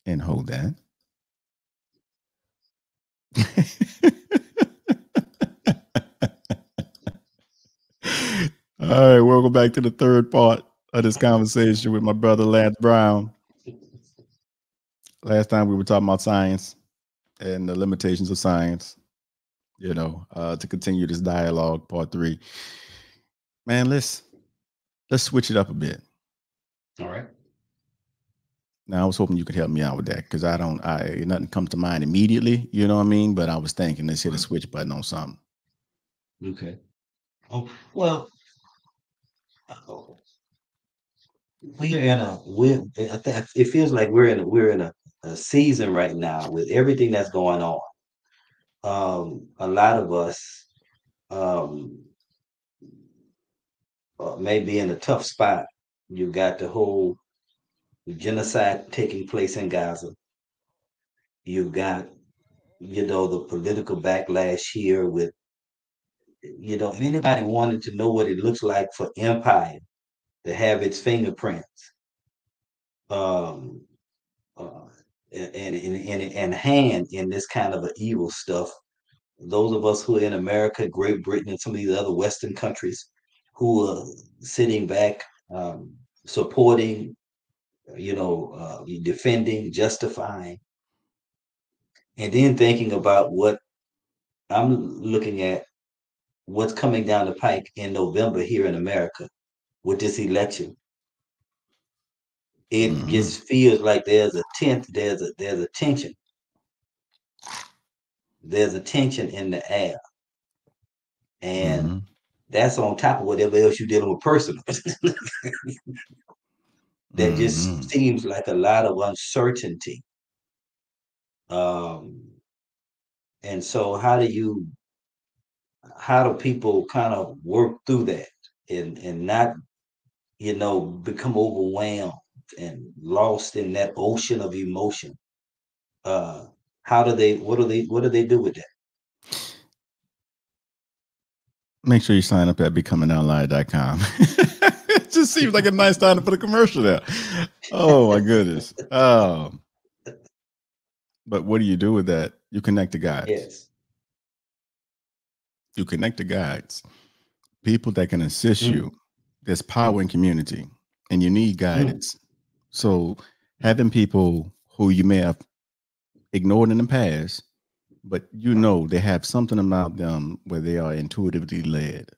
and hold that. All right, welcome back to the third part of this conversation with my brother Lance Brown. Last time we were talking about science and the limitations of science. To continue this dialogue, part three. Man, let's switch it up a bit. All right. Now, I was hoping you could help me out with that because nothing comes to mind immediately. You know what I mean? But I was thinking, let's hit a Right. switch button on something. Okay. Oh well, uh, we're I think it feels like we're in a season right now with everything that's going on. A lot of us um may be in a tough spot. You've got the whole genocide taking place in Gaza. You've got, the political backlash here with, if anybody wanted to know what it looks like for empire to have its fingerprints um, uh, and hand in this kind of a evil stuff, those of us who are in America, Great Britain, and some of these other Western countries who are sitting back, supporting, defending, justifying, and then thinking about what I'm looking at, what's coming down the pike in November here in America with this election. It Mm-hmm. just feels like there's a tension. There's a tension in the air. And Mm-hmm. that's on top of whatever else you're dealing with personal. That Mm-hmm. just seems like a lot of uncertainty. Um, and so how do people kind of work through that and not, become overwhelmed and lost in that ocean of emotion? Uh, what do they do with that? Make sure you sign up at becomingoutlier.com. It just seems like a nice time to put a commercial there. Oh my goodness. But what do you do with that? You connect the guides. Yes. You connect the guides. People that can assist you. Mm, There's power in community, and you need mm, guidance. So having people who you may have ignored in the past, but they have something about them where they are intuitively led,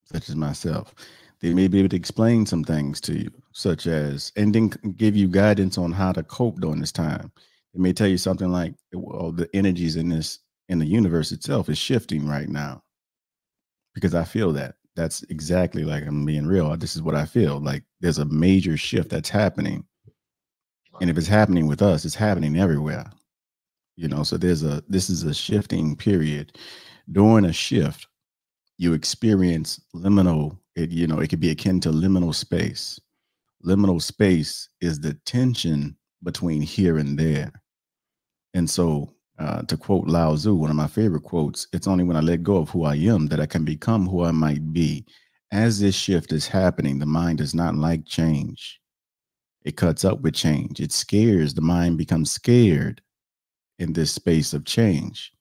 such as myself. They may be able to explain some things to you, such as, and then give you guidance on how to cope during this time. They may tell you something like, well, the energies in the universe itself is shifting right now because I feel that. That's exactly like I'm being real. This is what I feel like. There's a major shift that's happening, and if it's happening with us, it's happening everywhere. So this is a shifting period. During a shift, you experience liminal. It could be akin to liminal space. Liminal space is the tension between here and there. And so, to quote Lao Tzu, one of my favorite quotes, it's only when I let go of who I am that I can become who I might be. As this shift is happening, the mind does not like change. It cuts up with change. It scares. The mind becomes scared in this space of change.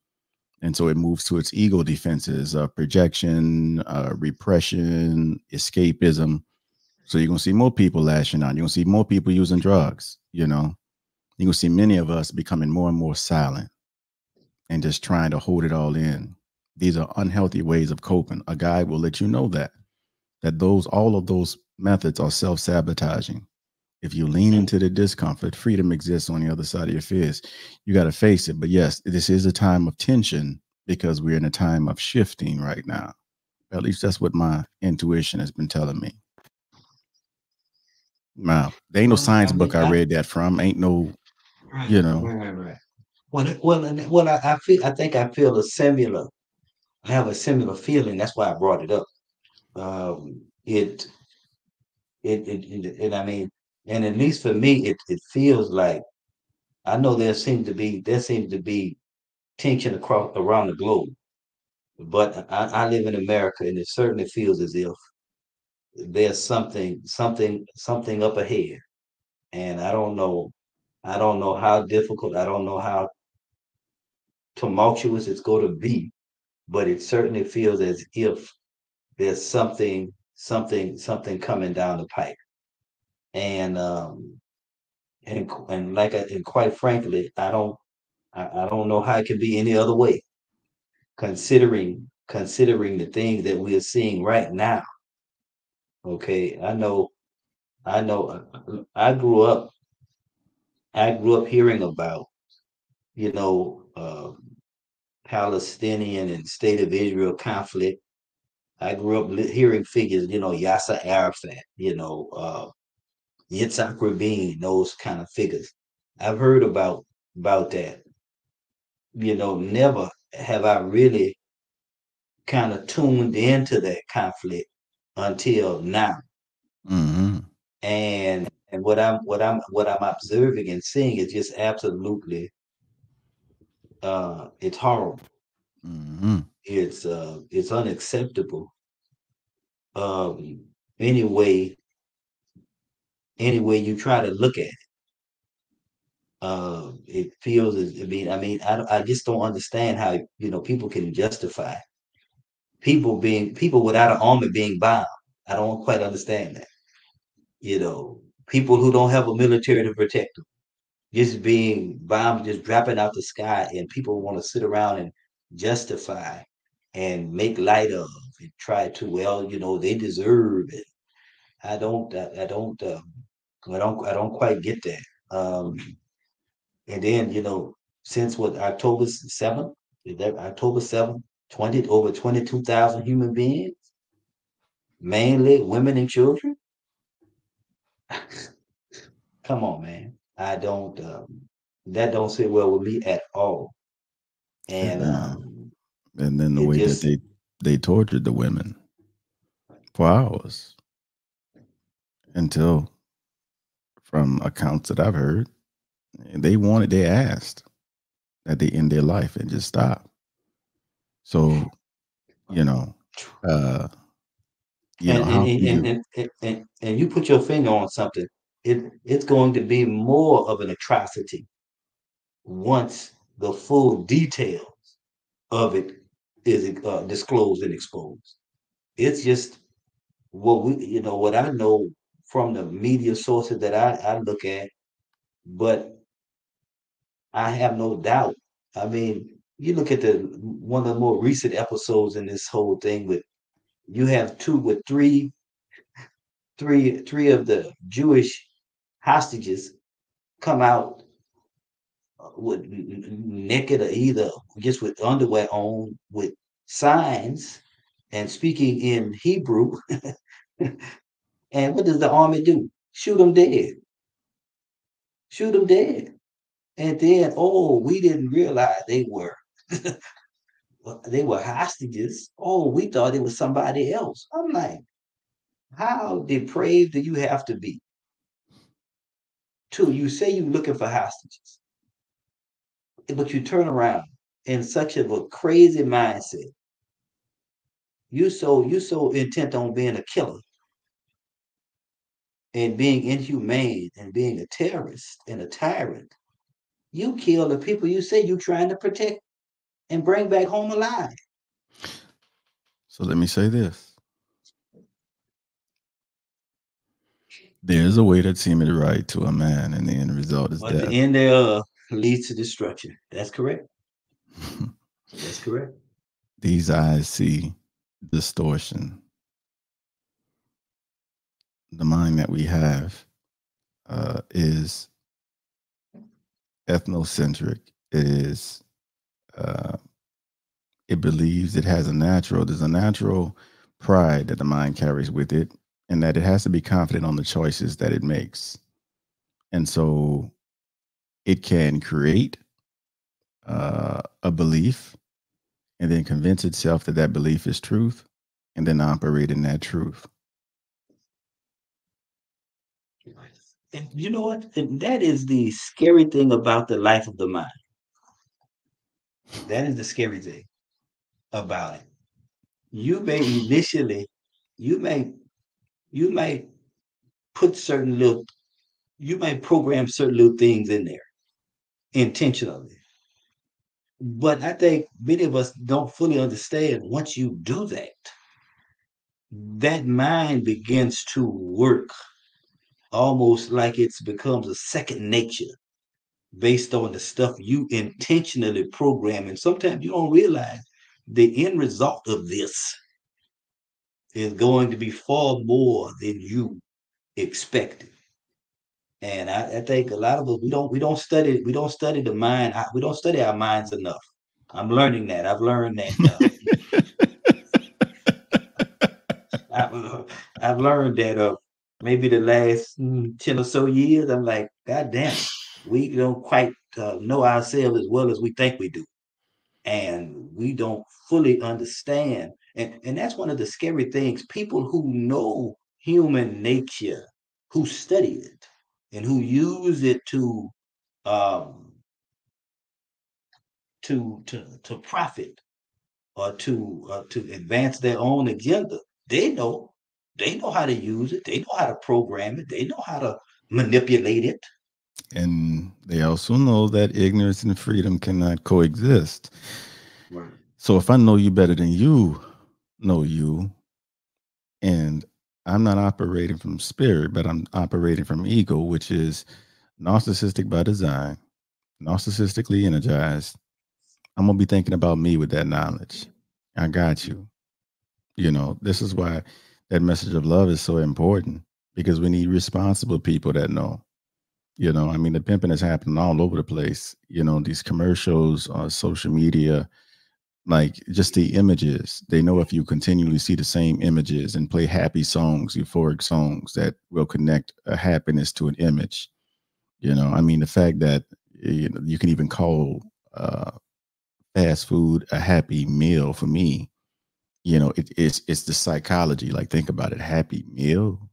And so it moves to its ego defenses, projection, repression, escapism. So you're going to see more people lashing out. You're going to see more people using drugs. You're going to see many of us becoming more and more silent and just trying to hold it all in. These are unhealthy ways of coping. A guide will let you know that all of those methods are self-sabotaging. If you lean mm. into the discomfort, freedom exists on the other side of your fears. You got to face it. But yes, this is a time of tension because we're in a time of shifting right now. At least that's what my intuition has been telling me. Now, there ain't no Well, science I book mean, I read that from. Ain't no, right, you know. right, right, right. I think I feel a similar. I have a similar feeling. That's why I brought it up. Um, it, and I mean, and at least for me, it feels like I know there seems to be tension across around the globe, but I live in America, and it certainly feels as if there's something up ahead, and I don't know. I don't know how difficult, I don't know how tumultuous it's going to be, but it certainly feels as if there's something coming down the pipe. And and quite frankly, I don't know how it can be any other way, considering the things that we are seeing right now. Okay, I grew up hearing about, you know, Palestinian and State of Israel conflict. I grew up hearing figures, Yasser Arafat, Yitzhak Rabin, those kind of figures. I've heard about that. Never have I really kind of tuned into that conflict until now. Mm-hmm. And what I'm observing and seeing is just absolutely it's horrible. Mm-hmm. It's unacceptable. Um anyway, you try to look at it, it feels as I just don't understand how people can justify people without an army being bombed. I don't quite understand that. People who don't have a military to protect them just being bombs just dropping out the sky, and people want to sit around and justify and make light of and try to, well, they deserve it. I don't quite get that. And then, since what, October 7th, is that October 7th, over 22,000 human beings, mainly women and children. Come on, man. I don't that don't sit well with me at all. And Yeah. And then the it way that just they tortured the women for hours until, from accounts that I've heard, they asked that they end their life and just stop. So, you know, uh, and and how and can and, you? and, and, and and you put your finger on something. It's going to be more of an atrocity once the full details of it is disclosed and exposed. It's just what I know from the media sources that I look at, but I have no doubt. I mean, you look at the one of the more recent episodes in this whole thing with you have two with three of the Jewish hostages come out with naked or either just with underwear on with signs and speaking in Hebrew. And what does the army do? Shoot them dead. Shoot them dead. And then, oh, we didn't realize they were hostages. Oh, we thought it was somebody else. I'm like, how depraved do you have to be? Two, you say you're looking for hostages, but you turn around in such of a crazy mindset. You so intent on being a killer and being inhumane and being a terrorist and a tyrant. You kill the people you say you're trying to protect and bring back home alive. So let me say this: there's a way that seemeth right to a man, and the end result is But the death. end thereof leads to destruction. That's correct. That's correct. These eyes see distortion. The mind that we have is ethnocentric. It is. Uh, it believes it has a natural. There's a natural pride that the mind carries with it, and that it has to be confident on the choices that it makes. And so it can create a belief and then convince itself that that belief is truth, and then operate in that truth. And you know what? And that is the scary thing about the life of the mind. That is the scary thing about it. You may initially, you may, you may put certain little you may program certain little things in there intentionally. But I think many of us don't fully understand once you do that, that mind begins to work almost like it becomes a second nature based on the stuff you intentionally program. And sometimes you don't realize the end result of this is going to be far more than you expected. And I think a lot of us we don't study the mind. We don't study our minds enough. I'm learning that. I've learned that. I've learned that maybe the last 10 or so years. I'm like, God damn it, we don't quite know ourselves as well as we think we do, and we don't fully understand. And that's one of the scary things. People who know human nature, who study it, and who use it um, to profit or to advance their own agenda. They know how to use it. They know how to program it. They know how to manipulate it. And they also know that ignorance and freedom cannot coexist. Right. So if I know you better than you know you, and I'm not operating from spirit, but I'm operating from ego, which is narcissistic by design, narcissistically energized, I'm gonna be thinking about me with that knowledge. I got you. You know, this is why that message of love is so important, because we need responsible people that know. You know, I mean, the pimping is happening all over the place. You know, these commercials on social media, like just the images. They know if you continually see the same images and play happy songs, euphoric songs that will connect a happiness to an image. You know, I mean, the fact that you can even call fast food a happy meal for me. You know, it's the psychology. Like, think about it, happy meal.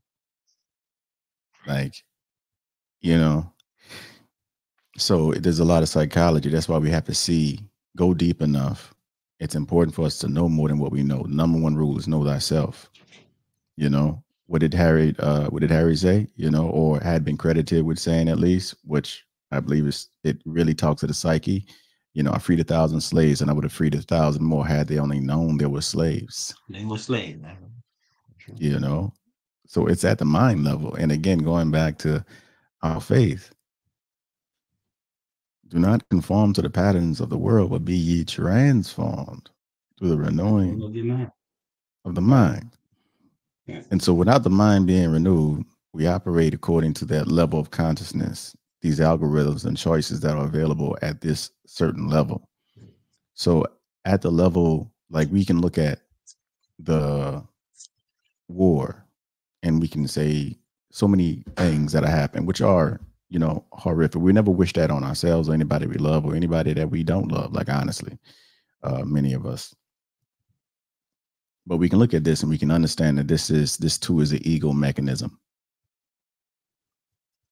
Like, you know, so there's a lot of psychology. That's why we have to go deep enough. It's important for us to know more than what we know. Number one rule is know thyself. You know, what did Harry say? You know, or had been credited with saying, at least, which I believe it really talks to the psyche. You know, I freed 1,000 slaves, and I would have freed 1,000 more had they only known there were slaves. They were slaves. You know, so it's at the mind level. And again, going back to our faith, do not conform to the patterns of the world, but be ye transformed through the renewing Of your mind. of the Right. mind. Yeah. And so, without the mind being renewed, we operate according to that level of consciousness, these algorithms and choices that are available at this certain level. So, at the level, like, we can look at the war and we can say so many things that have happened, which are, you know, horrific. We never wish that on ourselves or anybody we love or anybody that we don't love, like, honestly, many of us. But we can look at this and we can understand that this too is an ego mechanism.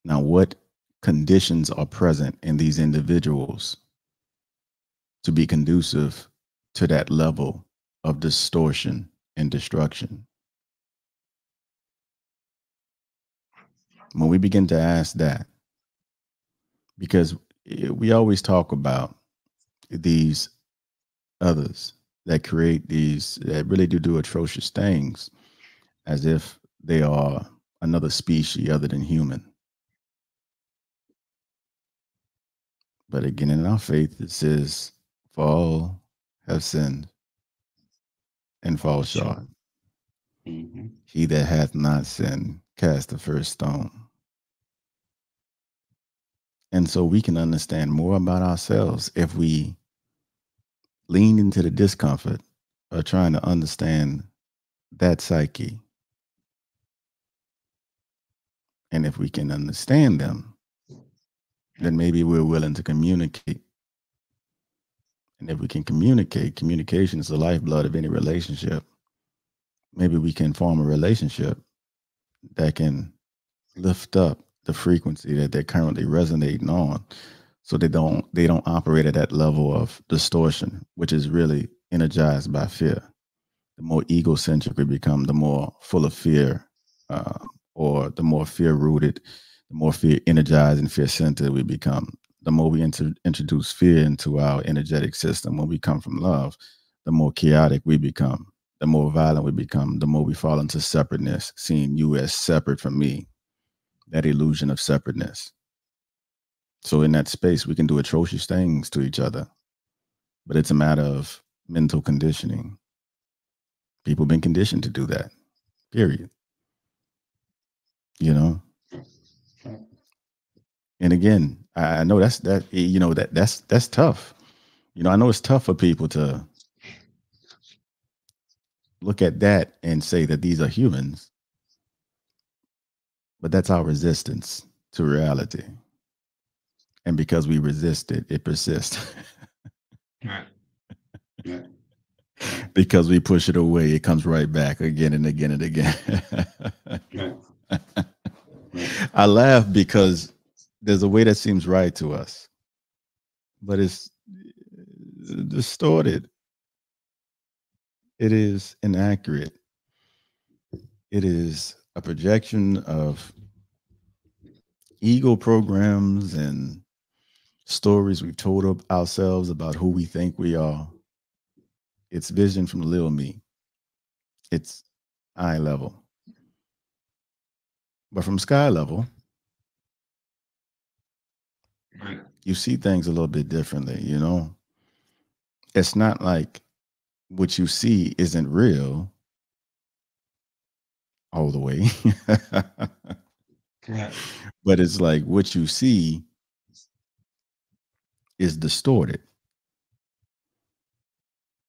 Now, what conditions are present in these individuals to be conducive to that level of distortion and destruction? When we begin to ask that, because we always talk about these others that create these, that really do atrocious things, as if they are another species other than human. But again, in our faith, it says, for all have sinned and fall Sure. short. Mm-hmm. He that hath not sinned, cast the first stone. And so we can understand more about ourselves if we lean into the discomfort of trying to understand that psyche. And if we can understand them, then maybe we're willing to communicate. And if we can communicate, communication is the lifeblood of any relationship. Maybe we can form a relationship that can lift up the frequency that they're currently resonating on, so they don't operate at that level of distortion, which is really energized by fear. The more egocentric we become, the more full of fear, uh, or the more fear rooted, The more fear energized and fear centered we become, the more we introduce fear into our energetic system. When we come from love, the more chaotic we become, the more violent we become, the more we fall into separateness, seeing you as separate from me, that illusion of separateness. So in that space, we can do atrocious things to each other, but it's a matter of mental conditioning. People have been conditioned to do that, period. You know, and again, I know that's tough. I know it's tough for people to look at that and say that these are humans, but that's our resistance to reality. And because we resist it, it persists. Right. Right. Because we push it away, it comes right back again and again and again. Right. Right. I laugh because there's a way that seems right to us, but it's distorted. It is inaccurate. It is a projection of ego programs and stories we've told ourselves about who we think we are. It's vision from the little me. It's eye level. But from sky level, Right. you see things a little bit differently. It's not like what you see isn't real all the way. Right. But it's like what you see is distorted.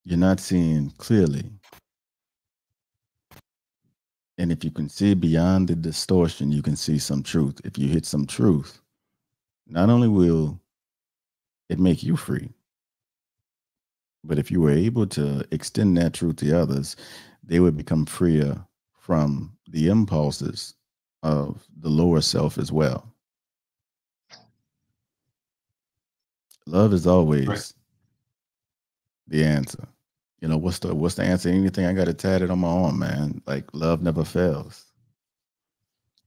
You're not seeing clearly. And if you can see beyond the distortion, you can see some truth. If you hit some truth, not only will it make you free, but if you were able to extend that truth to others, they would become freer from the impulses of the lower self as well. Love is Right. always the answer. What's the answer? Anything I got it tatted on my arm, man. Like love never fails.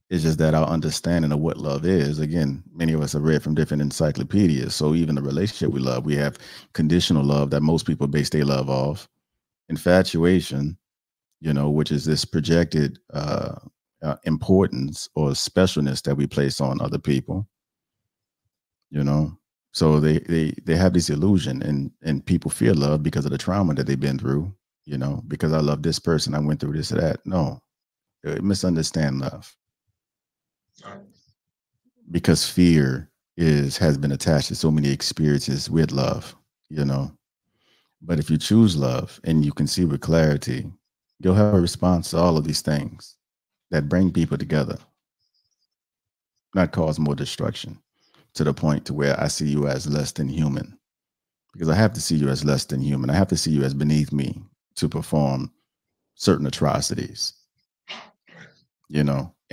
It's just that our understanding of what love is, again, many of us have read from different encyclopedias. So even the relationship we love, we have conditional love that most people base their love off, infatuation, which is this projected importance or specialness that we place on other people, you know. So they have this illusion, and people fear love because of the trauma that they've been through, because I love this person, I went through this or that. No, they misunderstand love Right. because fear has been attached to so many experiences with love. But if you choose love and you can see with clarity, you'll have a response to all of these things that bring people together, not cause more destruction to the point to where I see you as less than human. Because I have to see you as less than human. I have to see you as beneath me to perform certain atrocities.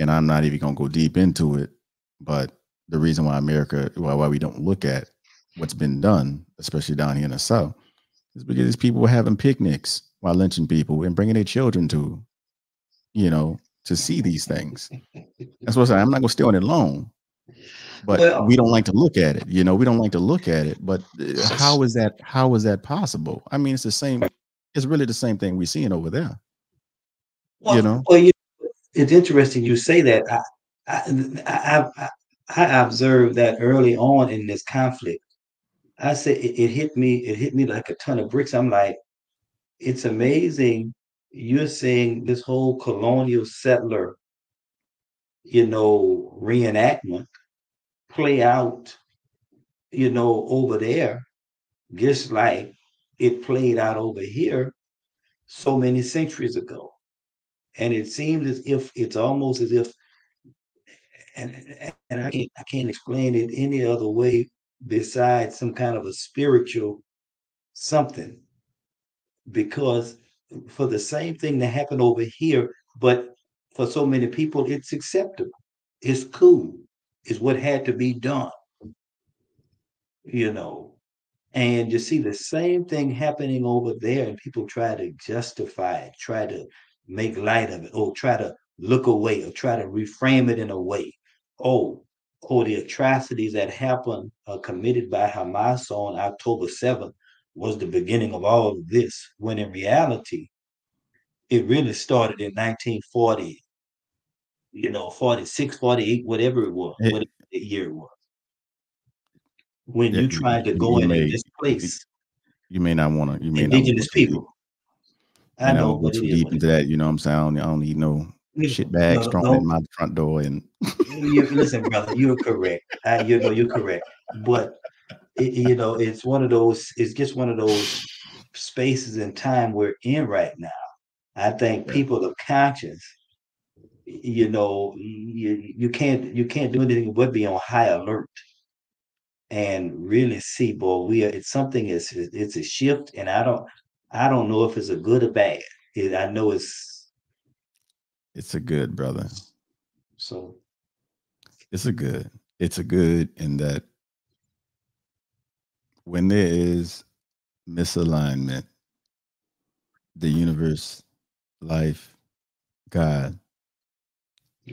And I'm not even going to go deep into it. But the reason why why we don't look at what's been done, especially down here in the South, is because these people were having picnics while lynching people and bringing their children to see these things. That's what I'm saying. I'm not going to stay on it long, but Well, we don't like to look at it. We don't like to look at it. But how is that? How is that possible? I mean, it's the same. It's really the same thing we're seeing over there. You well, know. well, it's interesting you say that. I observed that early on in this conflict. I said it hit me. It hit me like a ton of bricks. I'm like, it's amazing. You're seeing this whole colonial settler, reenactment play out, over there, just like it played out over here so many centuries ago. And it seems as if it's almost as if, and I can't explain it any other way besides some kind of a spiritual something, because for the same thing that happened over here, but for so many people, it's acceptable, it's cool, it's what had to be done, you know. And you see the same thing happening over there, and people try to justify it, try to make light of it, or try to look away, or try to reframe it in a way. Oh, or the atrocities that happened committed by Hamas on October 7th was the beginning of all of this, when in reality, it really started in 1940, 46, 48, whatever it was, it, whatever the year it was, when it, you tried to go you in and may you, displace you may not want to. You may not want to go indigenous too deep. people. May I not know, want to go but it too is deep what it into that. You know what I'm saying? I don't need no is. shit bags No, thrown in no, my front door. And listen, brother, you're correct. You're correct. But it's one of those. It's just one of those spaces in time we're in right now. I think yeah, people of conscience, you can't do anything but be on high alert and really see, boy, it's something. It's a shift, and I don't know if it's a good or bad. I know it's it's a good brother. so. It's a good. It's a good in that when there is misalignment, the universe, life, God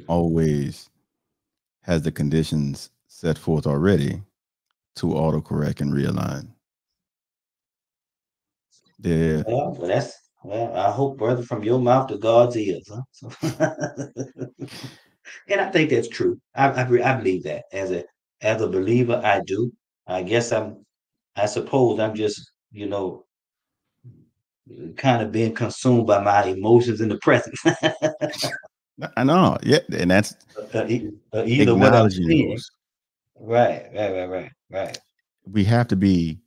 always has the conditions set forth already to autocorrect and realign. There, I hope, brother, from your mouth to God's ears, huh? And I think that's true. I believe that as a believer, I do. I guess I suppose I'm just kind of being consumed by my emotions in the present, I know, yeah, and that's either what I'm acknowledging seeing. those. Right, right, right, right, right. We have to be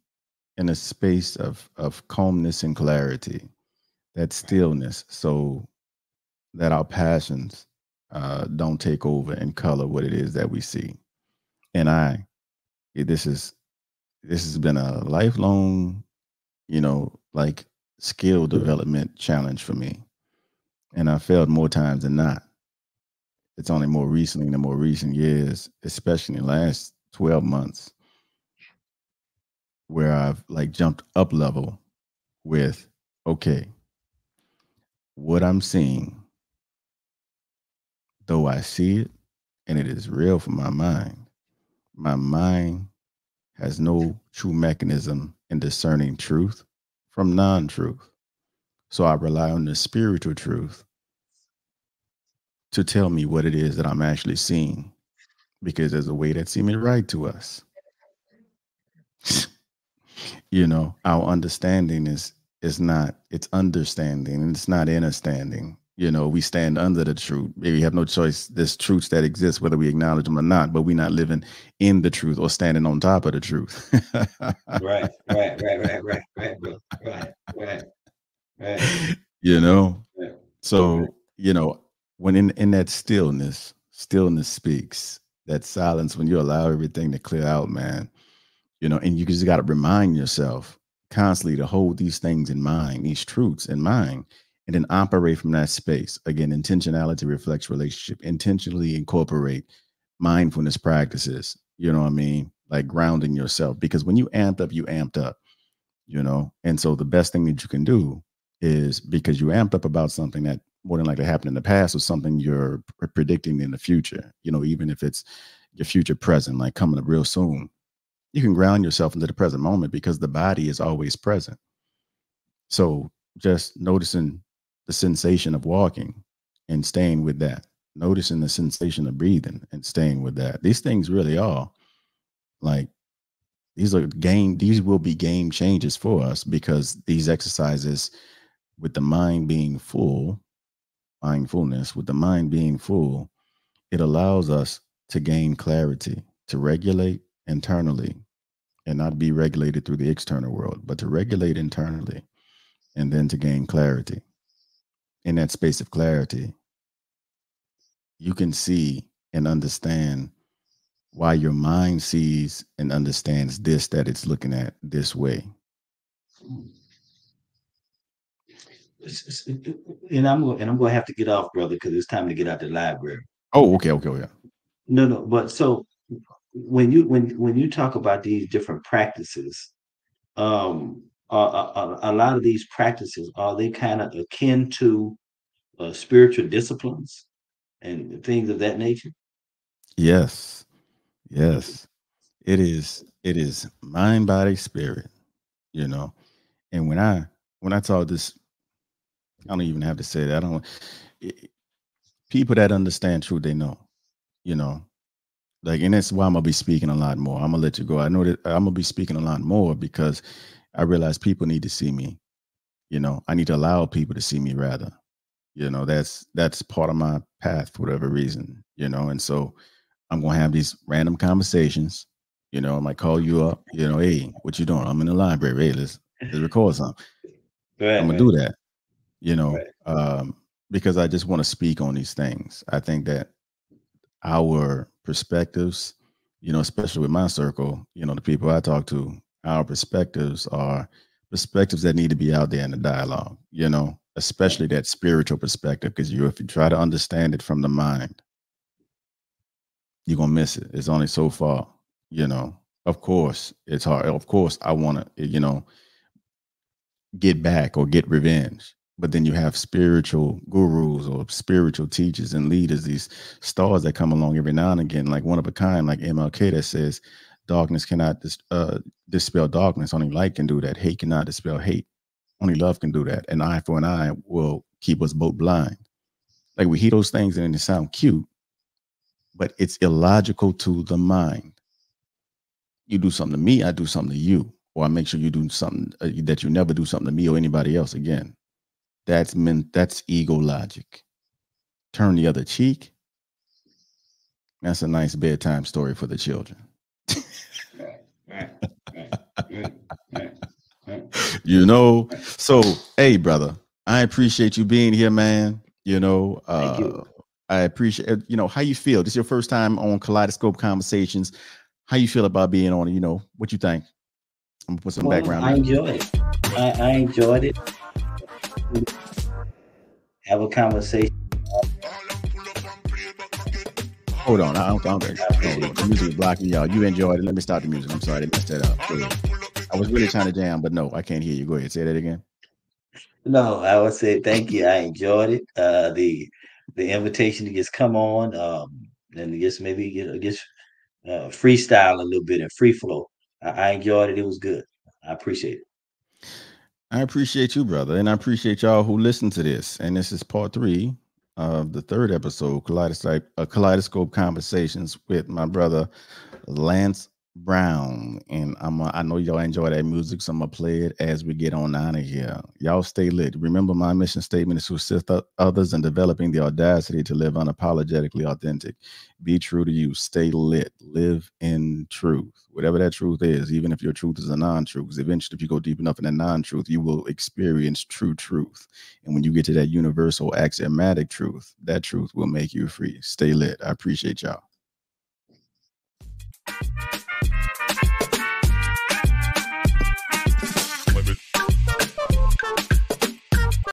in a space of calmness and clarity, that stillness, so that our passions don't take over and color what it is that we see. And this is this has been a lifelong, like skill development challenge for me, and I failed more times than not. It's only more recently, in the more recent years, especially in the last 12 months, where I've like jumped up level with, okay, what I'm seeing, though I see it and it is real for my mind has no true mechanism in discerning truth from non truth. So I rely on the spiritual truth to tell me what it is that I'm actually seeing, because there's a way that seems right to us. Our understanding is not, it's understanding, and it's not understanding. We stand under the truth. We have no choice. There's truths that exist whether we acknowledge them or not, but we're not living in the truth or standing on top of the truth. Right, right, right, right, right, right, bro. Right, right, right, you know right, right. so when in that stillness speaks, that silence, when you allow everything to clear out, man. And you just got to remind yourself constantly to hold these things in mind, these truths in mind, and then operate from that space. Again, intentionality reflects relationship. Intentionally incorporate mindfulness practices. You know what I mean? Like grounding yourself, because when you amped up, you amped up. And so the best thing that you can do is, because you amped up about something that more than likely happened in the past, or something you're predicting in the future. Even if it's your future present, like coming up real soon, you can ground yourself into the present moment, because the body is always present. So just noticing the sensation of walking and staying with that, noticing the sensation of breathing and staying with that. These things really are like, these will be game changers for us, because these exercises, with the mind being full, mindfulness, with the mind being full, it allows us to gain clarity, to regulate internally, and not be regulated through the external world, but to regulate internally, and then to gain clarity. In that space of clarity, you can see and understand why your mind sees and understands this, that it's looking at this way. And I'm going to have to get off, brother, because it's time to get out the library. Oh, okay, okay, yeah. No, no, but so when you talk about these different practices, a lot of these practices, are they kind of akin to spiritual disciplines and things of that nature? Yes, Yes. It is mind, body, spirit, you know. And when I talk this, I don't even have to say that. I don't it, people that understand truth, they know, you know. Like, and that's why I'm gonna be speaking a lot more. I'm gonna let you go. I know that I'm gonna be speaking a lot more because I realize people need to see me. I need to allow people to see me rather. That's part of my path for whatever reason. And so I'm gonna have these random conversations. I might call you up. Hey, what you doing? I'm in the library. Hey, let's record something. I'm Right, gonna right, do that. You know, right. um, because I just want to speak on these things. I think that our perspectives, especially with my circle, the people I talk to, our perspectives are perspectives that need to be out there in the dialogue, Right. especially that spiritual perspective. Because if you try to understand it from the mind, you're going to miss it. It's only so far, you know. Of course, it's hard. Of course, I want to, get back or get revenge. But then you have spiritual gurus or spiritual teachers and leaders, these stars that come along every now and again, like one of a kind, like MLK, that says darkness cannot dispel darkness. Only light can do that. Hate cannot dispel hate. Only love can do that. An eye for an eye will keep us both blind. Like, we hear those things and they sound cute, but it's illogical to the mind. You do something to me, I do something to you, or I make sure you do something that you never do something to me or anybody else again. That's ego logic. Turn the other cheek. That's a nice bedtime story for the children. Right, right, right, right, right, right, you know. So, hey, brother, I appreciate you being here, man. Thank you. I appreciate. How you feel. This is your first time on Kaleidoscope Conversations. How you feel about being on it? What you think? I'm gonna put some Well, background I music. enjoyed it. I enjoyed it. Have a conversation. Hold on, I don't think. I Hold appreciate on, the it. music is blocking y'all. You enjoyed it. Let me start the music. I'm sorry, they messed that up. Go ahead. I was really trying to jam, but no, I can't hear you. Go ahead, say that again. No, I would say thank you. I enjoyed it. The invitation to just come on, and just maybe just freestyle a little bit and free flow. I enjoyed it. It was good. I appreciate it. I appreciate you, brother, and I appreciate y'all who listened to this. And this is part 3 of the third episode, Kaleidoscope Conversations with my brother Lance Brown. And I know y'all enjoy that music, so I'm gonna play it as we get on out of here. Y'all stay lit. Remember, my mission statement is to assist others in developing the audacity to live unapologetically authentic. Be true to you. Stay lit. Live in truth. Whatever that truth is, even if your truth is a non-truth, because eventually, if you go deep enough in that non-truth, you will experience true truth. And when you get to that universal axiomatic truth, that truth will make you free. Stay lit. I appreciate y'all.